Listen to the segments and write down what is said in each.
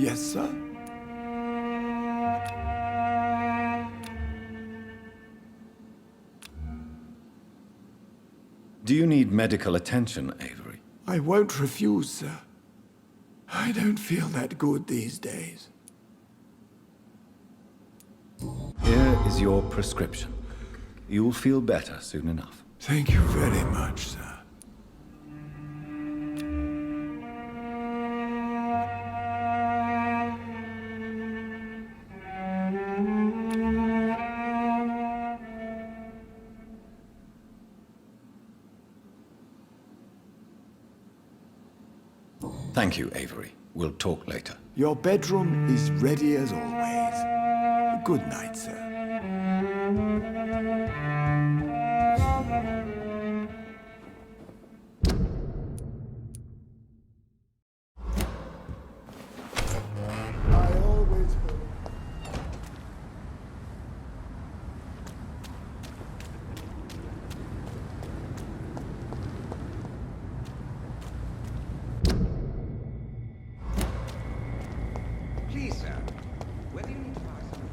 Yes, sir? Do you need medical attention, Avery? I won't refuse, sir. I don't feel that good these days. Here is your prescription. You'll feel better soon enough. Thank you very much, sir. Thank you, Avery. We'll talk later. Your bedroom is ready as always. Good night, sir. I always hope. Please, sir. Where do you need to buy something?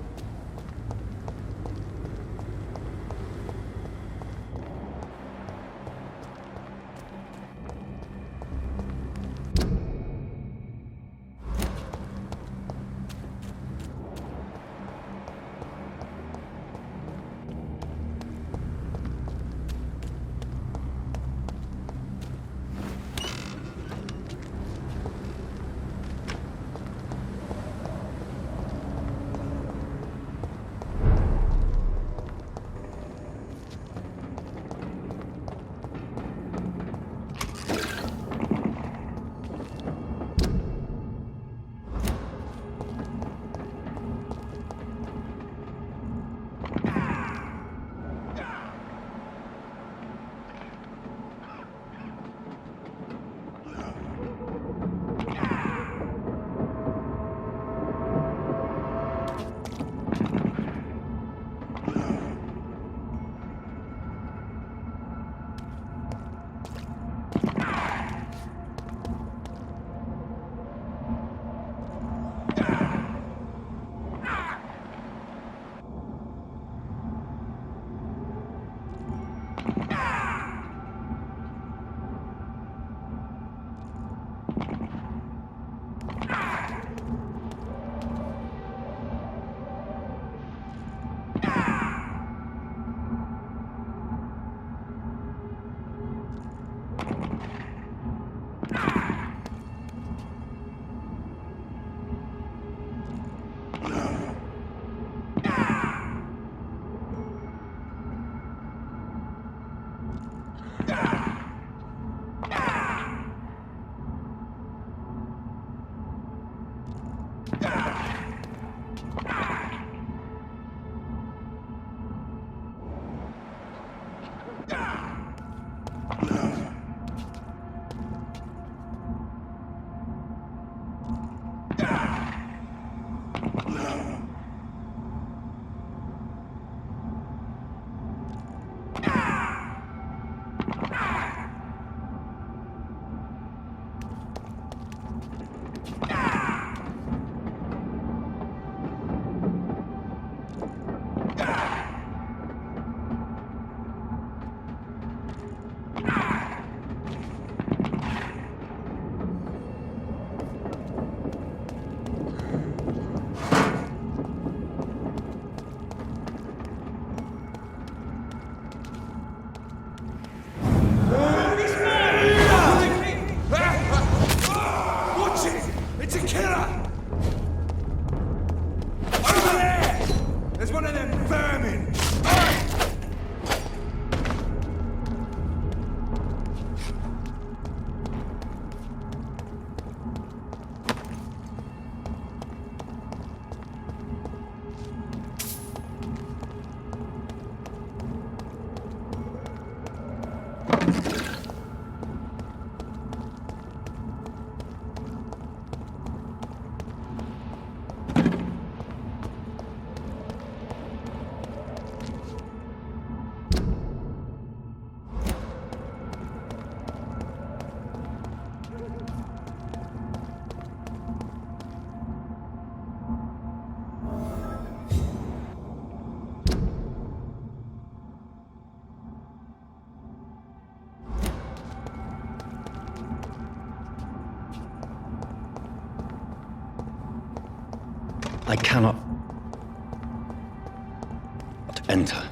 I cannot enter.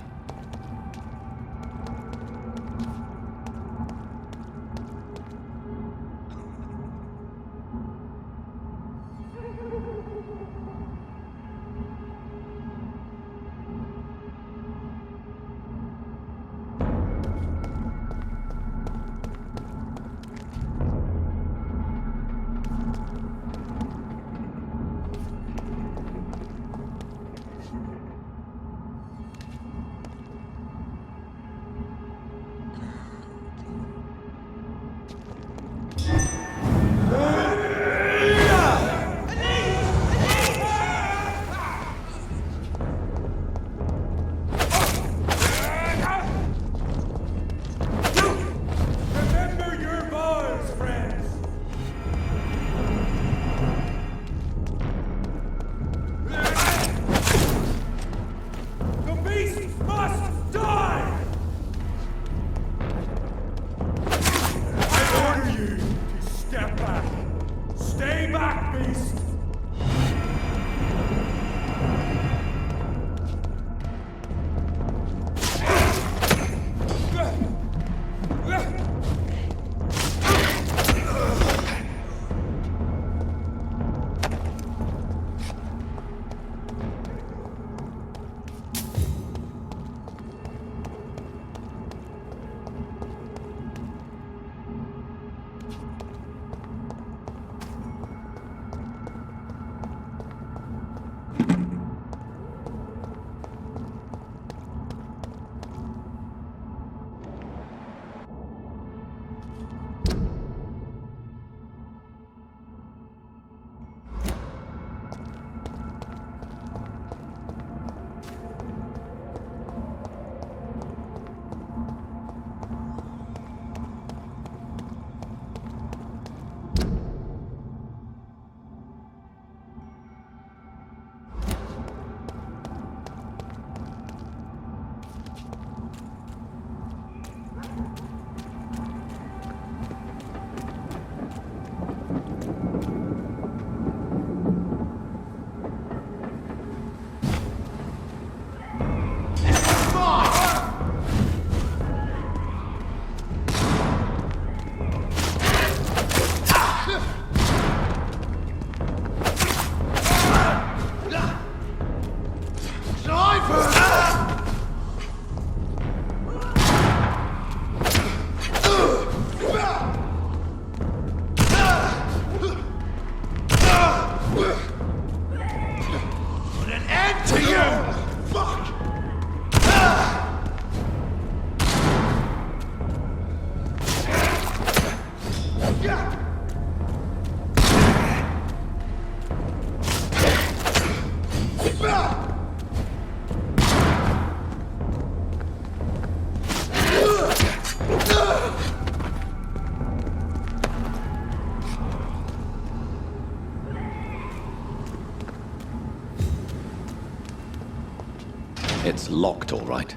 It's locked, all right.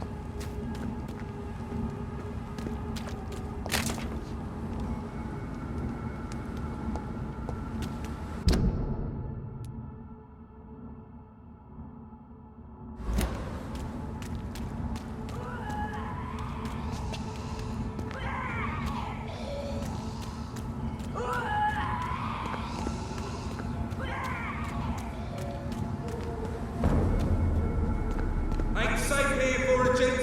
Anxiety for a gentle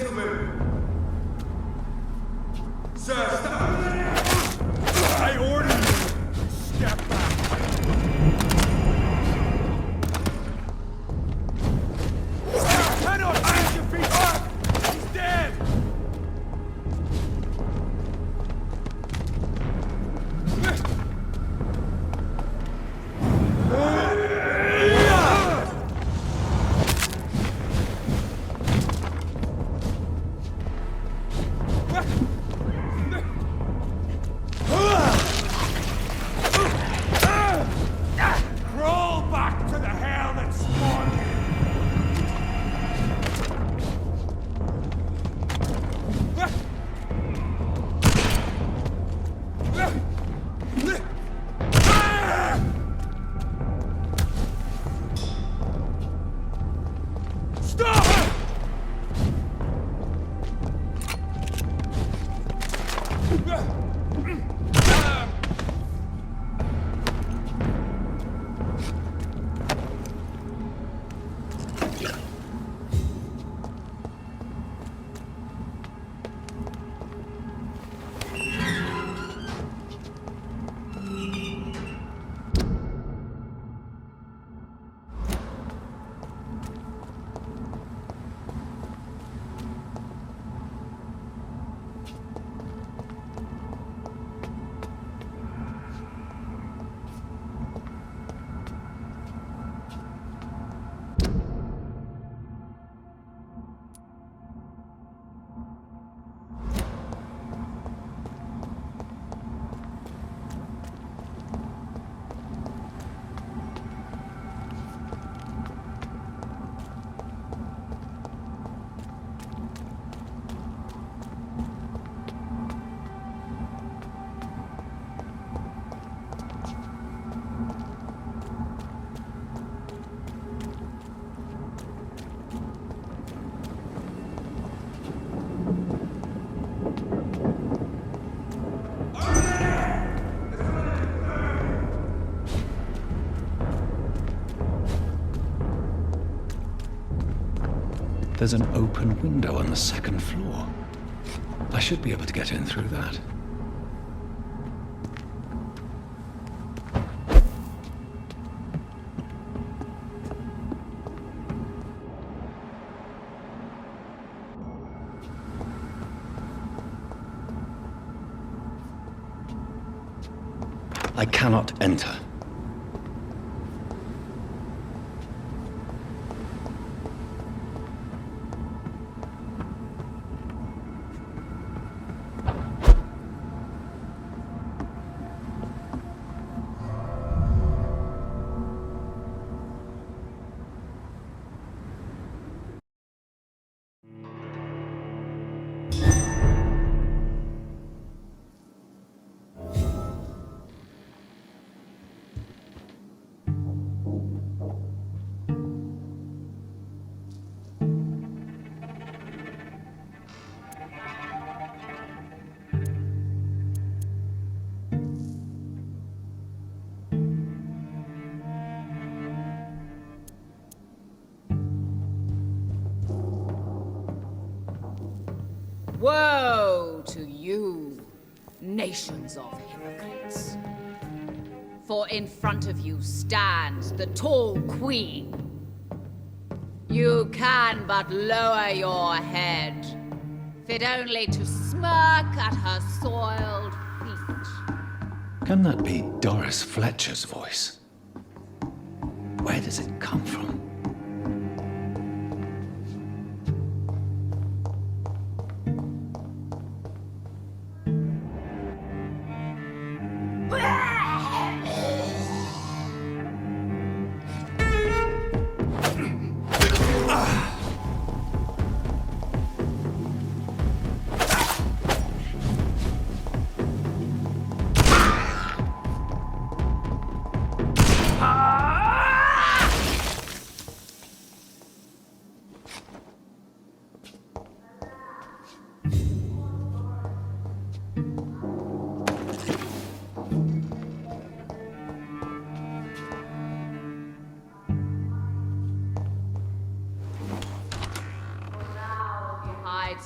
There's an open window on the second floor. I should be able to get in through that. I cannot enter. Woe to you, nations of hypocrites. For in front of you stands the tall queen. You can but lower your head, fit only to smirk at her soiled feet. Can that be Doris Fletcher's voice? Where does it come from?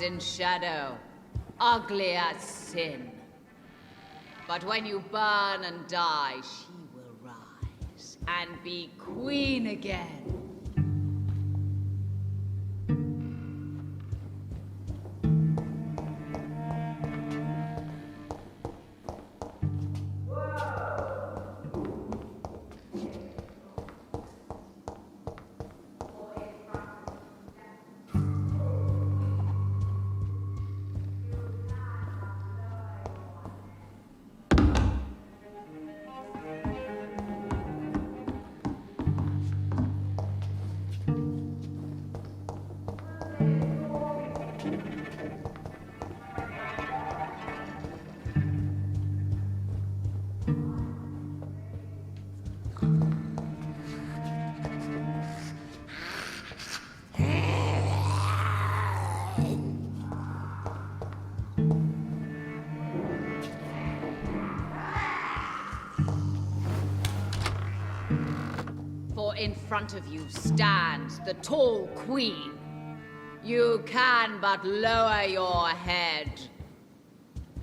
In shadow, ugly as sin. But when you burn and die, she will rise and be queen again. In front of you stands the tall queen. You can but lower your head,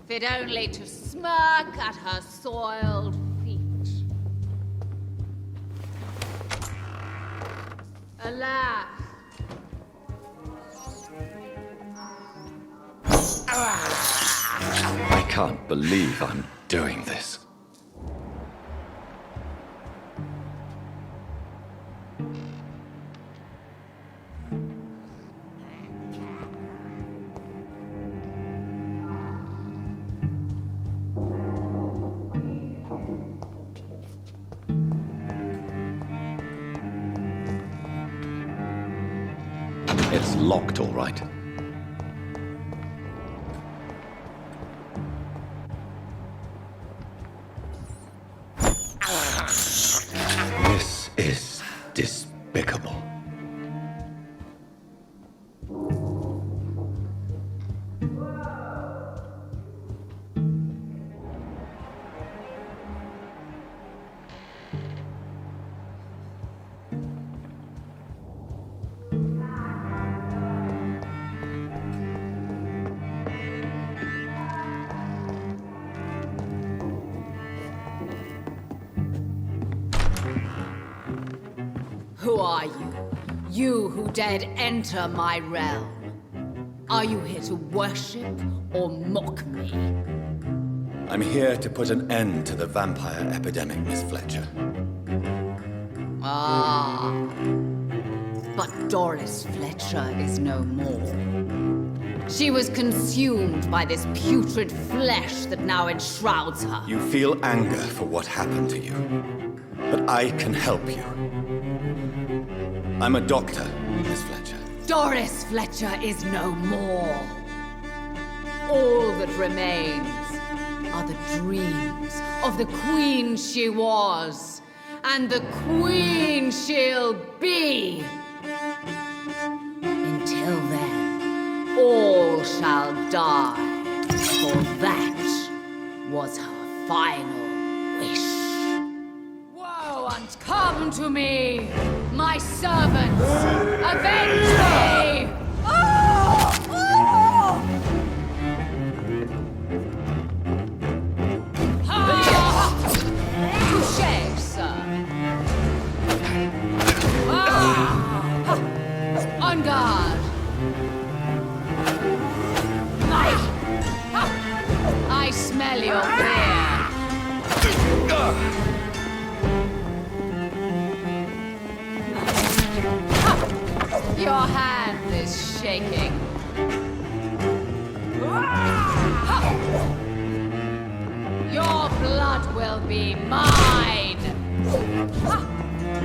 fit only to smirk at her soiled feet. Alas, I can't believe I'm doing this. It's locked, all right. This is despicable. are you? You who dared enter my realm. Are you here to worship or mock me? I'm here to put an end to the vampire epidemic, Miss Fletcher. Ah. But Doris Fletcher is no more. She was consumed by this putrid flesh that now enshrouds her. You feel anger for what happened to you, but I can help you. I'm a doctor, Miss Fletcher. Doris Fletcher is no more. All that remains are the dreams of the queen she was, and the queen she'll be. Until then, all shall die, for that was her final wish. Woe and come to me, my servants, avenge me! Touché, sir. On guard. I smell your fear. Your hand is shaking. Your blood will be mine.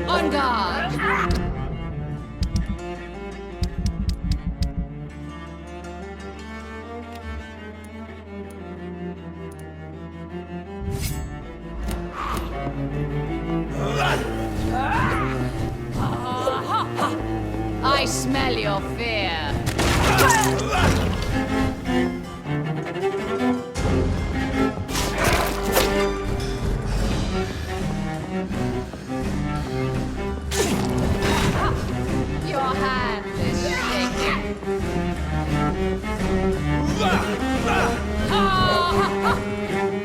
On guard. I smell your fear. Your hand is shaking.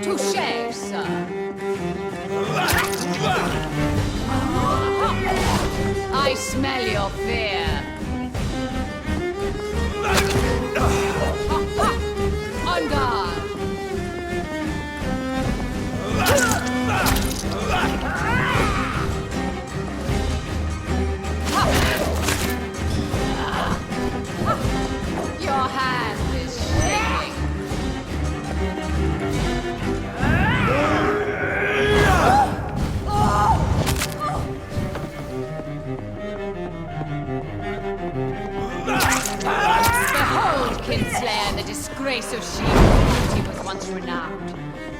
Touché, sir. I smell your fear. On guard. Your hand is shaking. Behold, Kinslayer, the disgrace of she who was once renowned.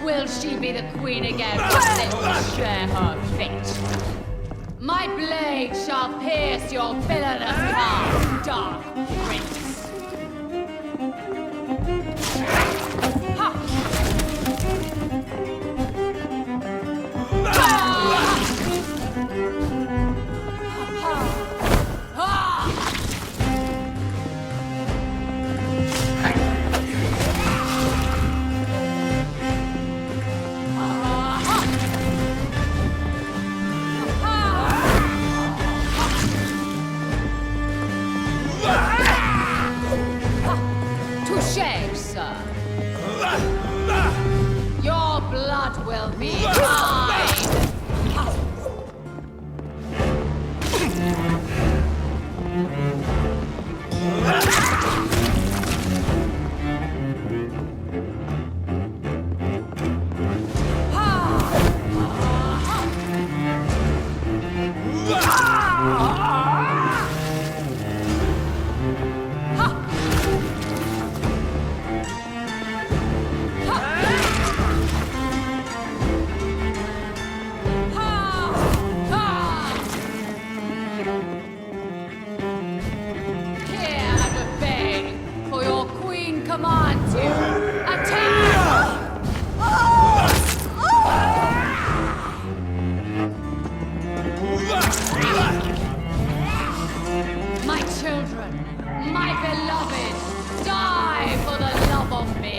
Will she be the queen again, or then will share her fate? My blade shall pierce your villainous heart, dark prince. Touché, sir. Your blood will be mine. Commands you. Attack! My children, my beloved, die for the love of me.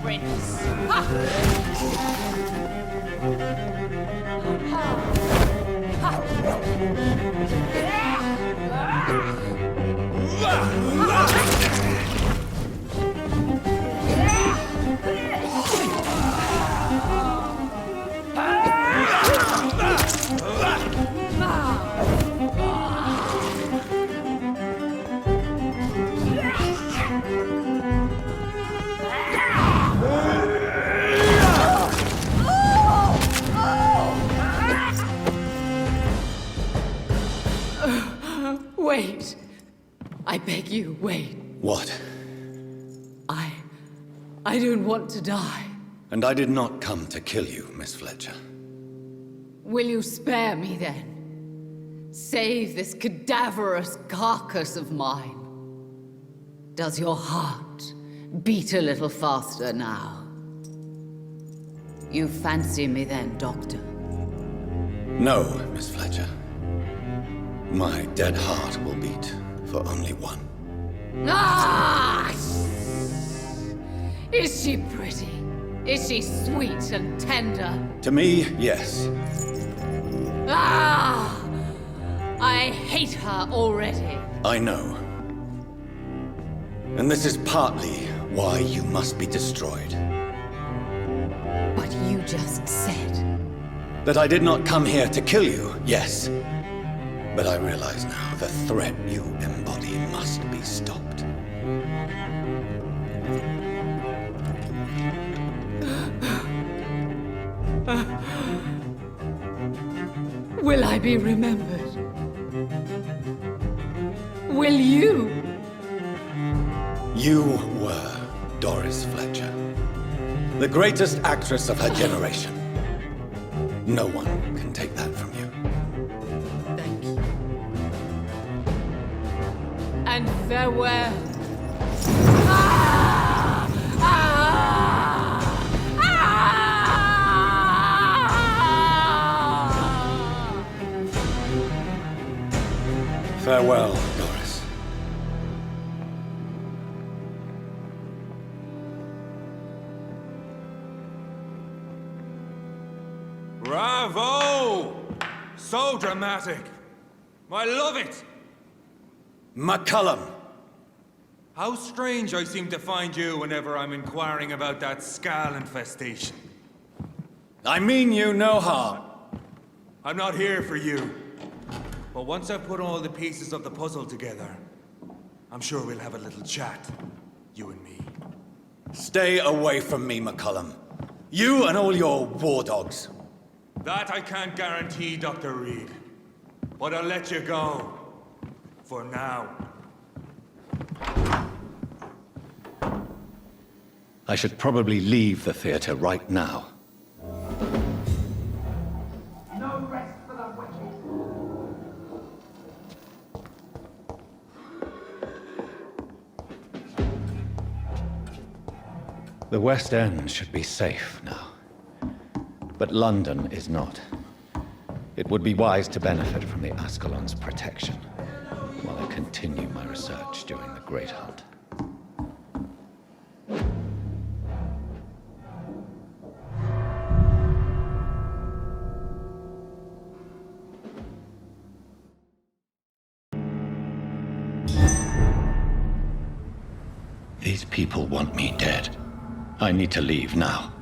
prince! Wait. I beg you, wait. What? I don't want to die. And I did not come to kill you, Miss Fletcher. Will you spare me then? Save this cadaverous carcass of mine. Does your heart beat a little faster now? You fancy me then, Doctor? No, Miss Fletcher. My dead heart will beat for only one. Ah! Is she pretty? Is she sweet and tender? To me, yes. Ah! I hate her already. I know. And this is partly why you must be destroyed. But you just said... That I did not come here to kill you, yes. But I realize now the threat you embody must be stopped. Will I be remembered? Will you? You were Doris Fletcher, the greatest actress of her generation. No one can take that from you. Thank you. And farewell. Ah! Ah! Ah! Farewell, Doris. Bravo! So dramatic. I love it. McCullum! How strange I seem to find you whenever I'm inquiring about that Skal infestation. I mean you no harm. I'm not here for you. But once I've put all the pieces of the puzzle together, I'm sure we'll have a little chat, you and me. Stay away from me, McCullum. You and all your war dogs. That I can't guarantee, Dr. Reed. But I'll let you go. For now. I should probably leave the theater right now. No rest for the wicked. The West End should be safe now. But London is not. It would be wise to benefit from the Ascalon's protection while I continue my research during the Great Hunt. These people want me dead. I need to leave now.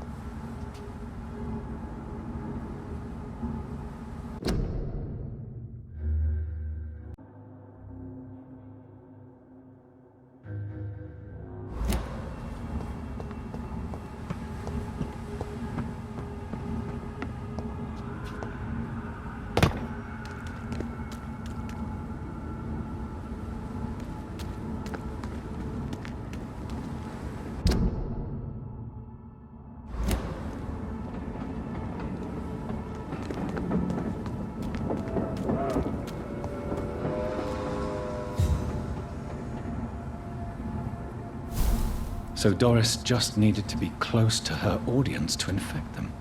So Doris just needed to be close to her audience to infect them.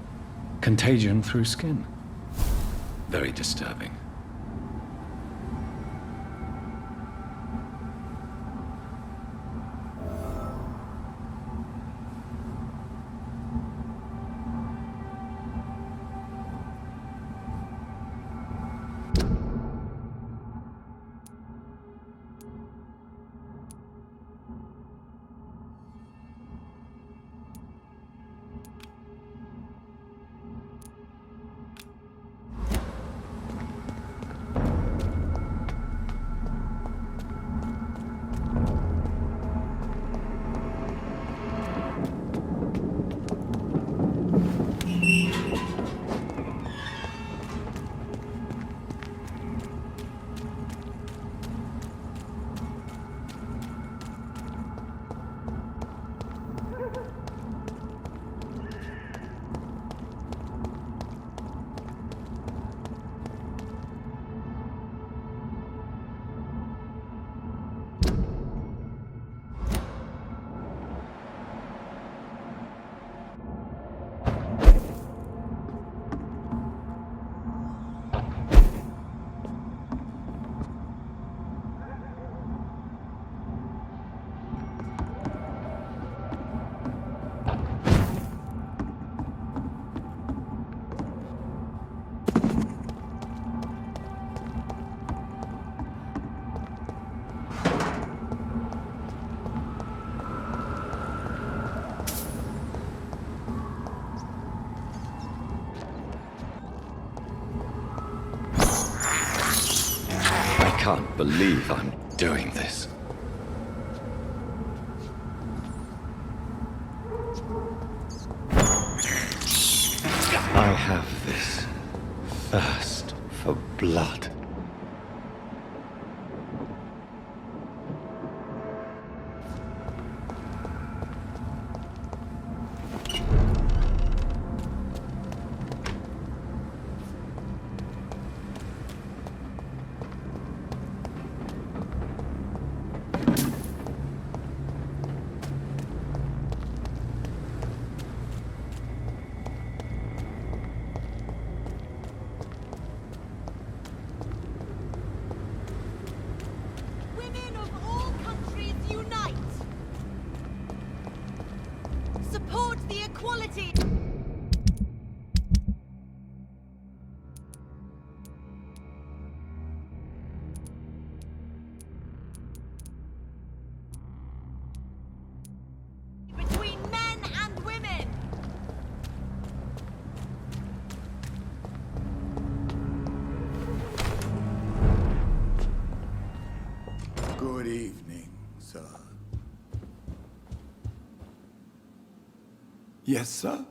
Contagion through skin. Very disturbing. can't believe I'm doing this. I have this thirst for blood. Women of all countries unite! Support the equality! Between men and women! Good evening, sir. Yes, sir?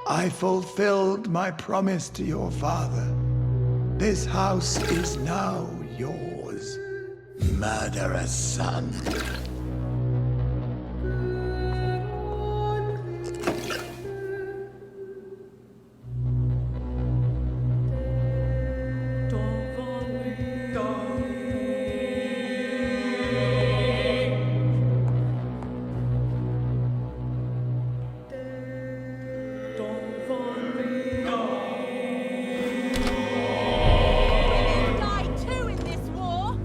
I fulfilled my promise to your father. This house is now yours, murderous son. Women die too in this war!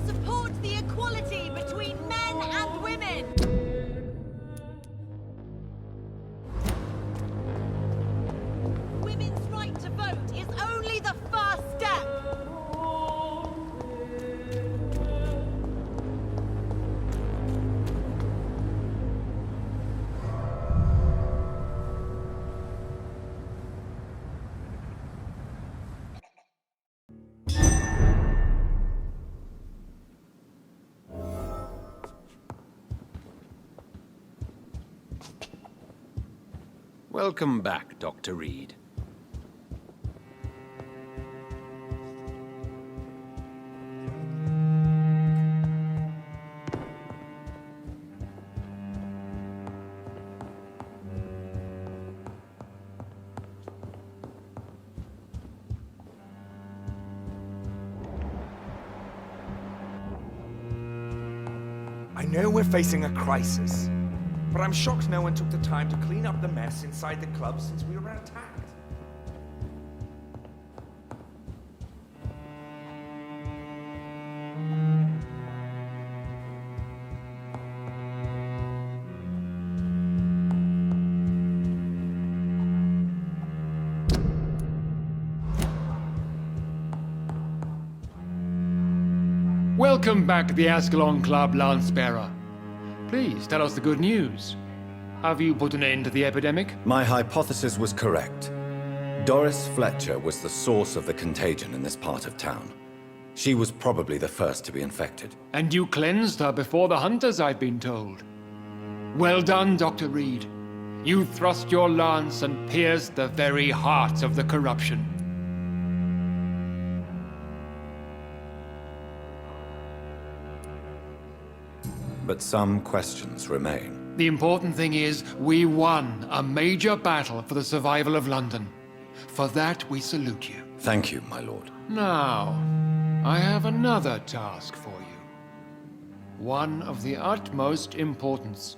Support the equality between men and women! Women's right to vote is only the first step! Welcome back, Dr. Reed. I know we're facing a crisis, but I'm shocked no one took the time to clean up the mess inside the club since we were attacked. Welcome back to the Ascalon Club, Lance-Bearer. Please tell us the good news. Have you put an end to the epidemic? My hypothesis was correct. Doris Fletcher was the source of the contagion in this part of town. She was probably the first to be infected. And you cleansed her before the hunters, I've been told. Well done, Dr. Reed. You thrust your lance and pierced the very heart of the corruption. But some questions remain. The important thing is, we won a major battle for the survival of London. For that, we salute you. Thank you, my lord. Now, I have another task for you. One of the utmost importance.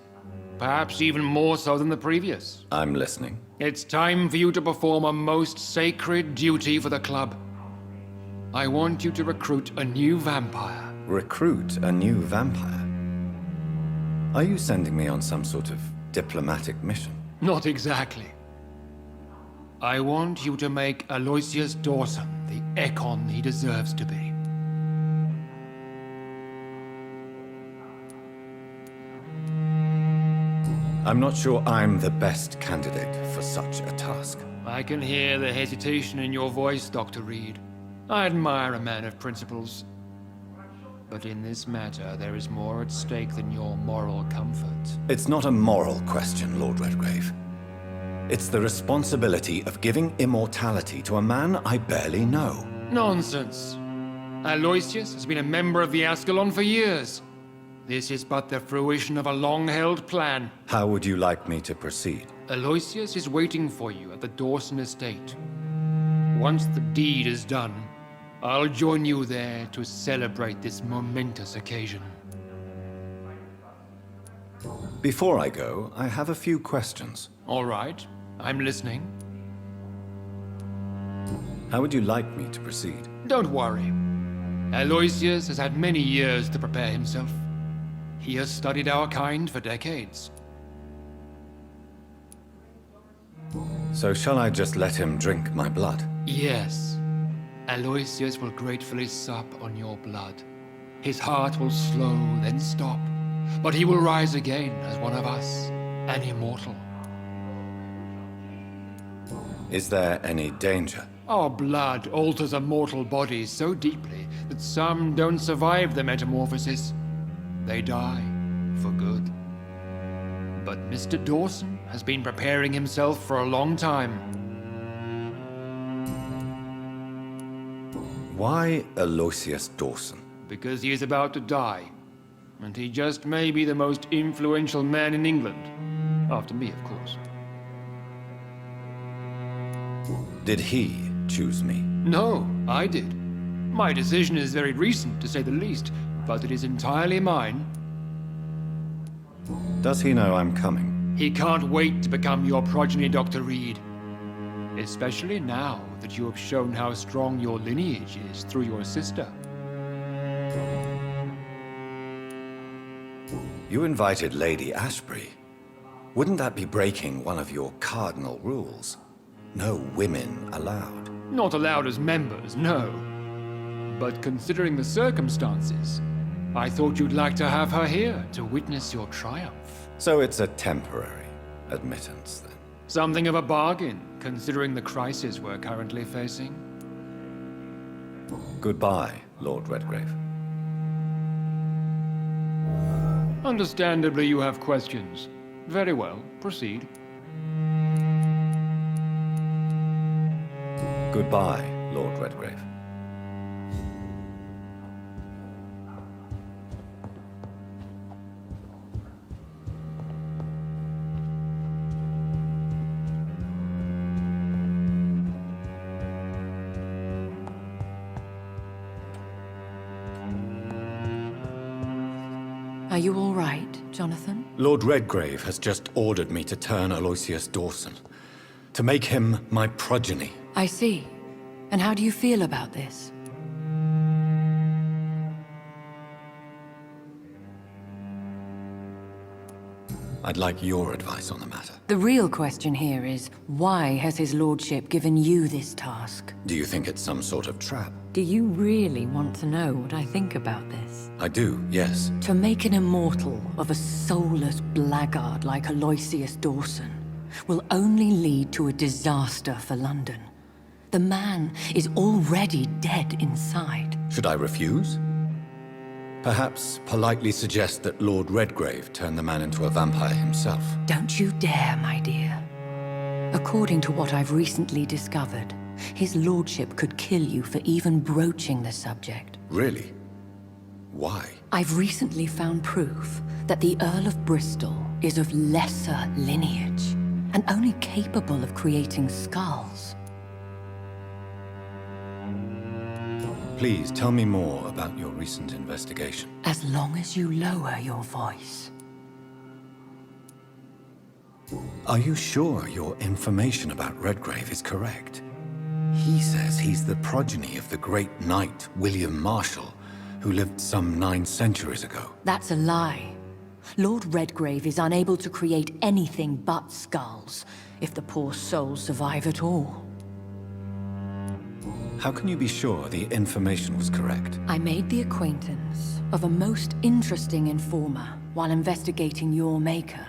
Perhaps even more so than the previous. I'm listening. It's time for you to perform a most sacred duty for the club. I want you to recruit a new vampire. Recruit a new vampire? Are you sending me on some sort of diplomatic mission? Not exactly. I want you to make Aloysius Dawson the Ekon he deserves to be. I'm not sure I'm the best candidate for such a task. I can hear the hesitation in your voice, Dr. Reed. I admire a man of principles. But in this matter, there is more at stake than your moral comfort. It's not a moral question, Lord Redgrave. It's the responsibility of giving immortality to a man I barely know. Nonsense. Aloysius has been a member of the Ascalon for years. This is but the fruition of a long-held plan. How would you like me to proceed? Aloysius is waiting for you at the Dawson estate. Once the deed is done, I'll join you there to celebrate this momentous occasion. Before I go, I have a few questions. All right, I'm listening. How would you like me to proceed? Don't worry. Aloysius has had many years to prepare himself. He has studied our kind for decades. So shall I just let him drink my blood? Yes. Aloysius will gratefully sup on your blood. His heart will slow, then stop. But he will rise again as one of us, an immortal. Is there any danger? Our blood alters a mortal body so deeply that some don't survive the metamorphosis. They die for good. But Mr. Dawson has been preparing himself for a long time. Why Aloysius Dawson? Because he is about to die. And he just may be the most influential man in England. After me, of course. Did he choose me? No, I did. My decision is very recent, to say the least, but it is entirely mine. Does he know I'm coming? He can't wait to become your progeny, Dr. Reed. Especially now that you have shown how strong your lineage is through your sister. You invited Lady Ashbury. Wouldn't that be breaking one of your cardinal rules? No women allowed. Not allowed as members, no. But considering the circumstances, I thought you'd like to have her here to witness your triumph. So it's a temporary admittance, then? Something of a bargain, considering the crisis we're currently facing. Goodbye, Lord Redgrave. Understandably, you have questions. Very well, proceed. Goodbye, Lord Redgrave. Are you all right, Jonathan? Lord Redgrave has just ordered me to turn Aloysius Dawson, to make him my progeny. I see. And how do you feel about this? I'd like your advice on the matter. The real question here is, why has his lordship given you this task? Do you think it's some sort of trap? Do you really want to know what I think about this? I do, yes. To make an immortal of a soulless blackguard like Aloysius Dawson will only lead to a disaster for London. The man is already dead inside. Should I refuse? Perhaps politely suggest that Lord Redgrave turn the man into a vampire himself. Don't you dare, my dear. According to what I've recently discovered, his lordship could kill you for even broaching the subject. Really? Why? I've recently found proof that the Earl of Bristol is of lesser lineage and only capable of creating skulls. Please tell me more about your recent investigation. As long as you lower your voice. Are you sure your information about Redgrave is correct? He says he's the progeny of the great knight William Marshall, who lived some 9 centuries ago. That's a lie. Lord Redgrave is unable to create anything but skulls, if the poor souls survive at all. How can you be sure the information was correct? I made the acquaintance of a most interesting informer while investigating your maker,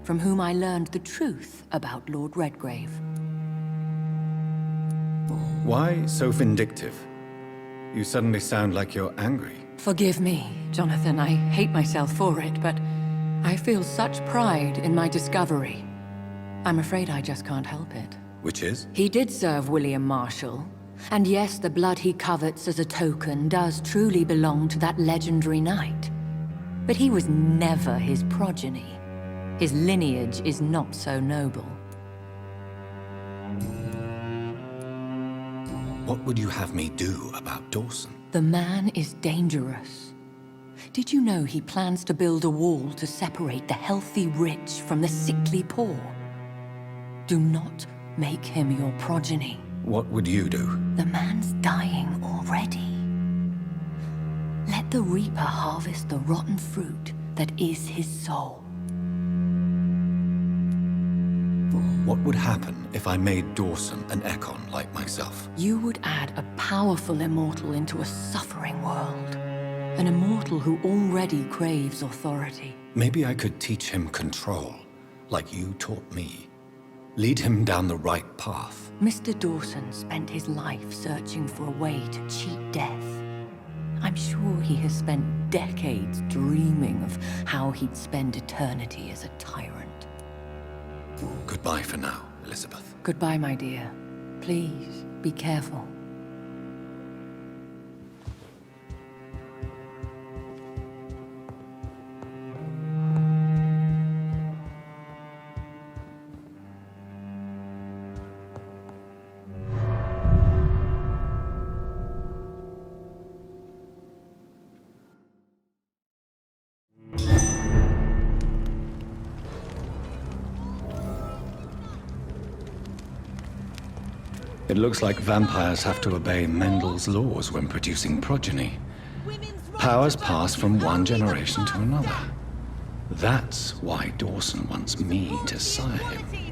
from whom I learned the truth about Lord Redgrave. Why so vindictive? You suddenly sound like you're angry. Forgive me, Jonathan. I hate myself for it, but I feel such pride in my discovery. I'm afraid I just can't help it. Which is? He did serve William Marshall. And yes, the blood he covets as a token does truly belong to that legendary knight. But he was never his progeny. His lineage is not so noble. What would you have me do about Dawson? The man is dangerous. Did you know he plans to build a wall to separate the healthy rich from the sickly poor? Do not make him your progeny. What would you do? The man's dying already. Let the reaper harvest the rotten fruit that is his soul. What would happen if I made Dawson an Ekon like myself? You would add a powerful immortal into a suffering world. An immortal who already craves authority. Maybe I could teach him control, like you taught me. Lead him down the right path. Mr. Dawson spent his life searching for a way to cheat death. I'm sure he has spent decades dreaming of how he'd spend eternity as a tyrant. Goodbye for now, Elizabeth. Goodbye, my dear. Please, be careful. It looks like vampires have to obey Mendel's laws when producing progeny. Powers pass from one generation to another. That's why Dawson wants me to sire him.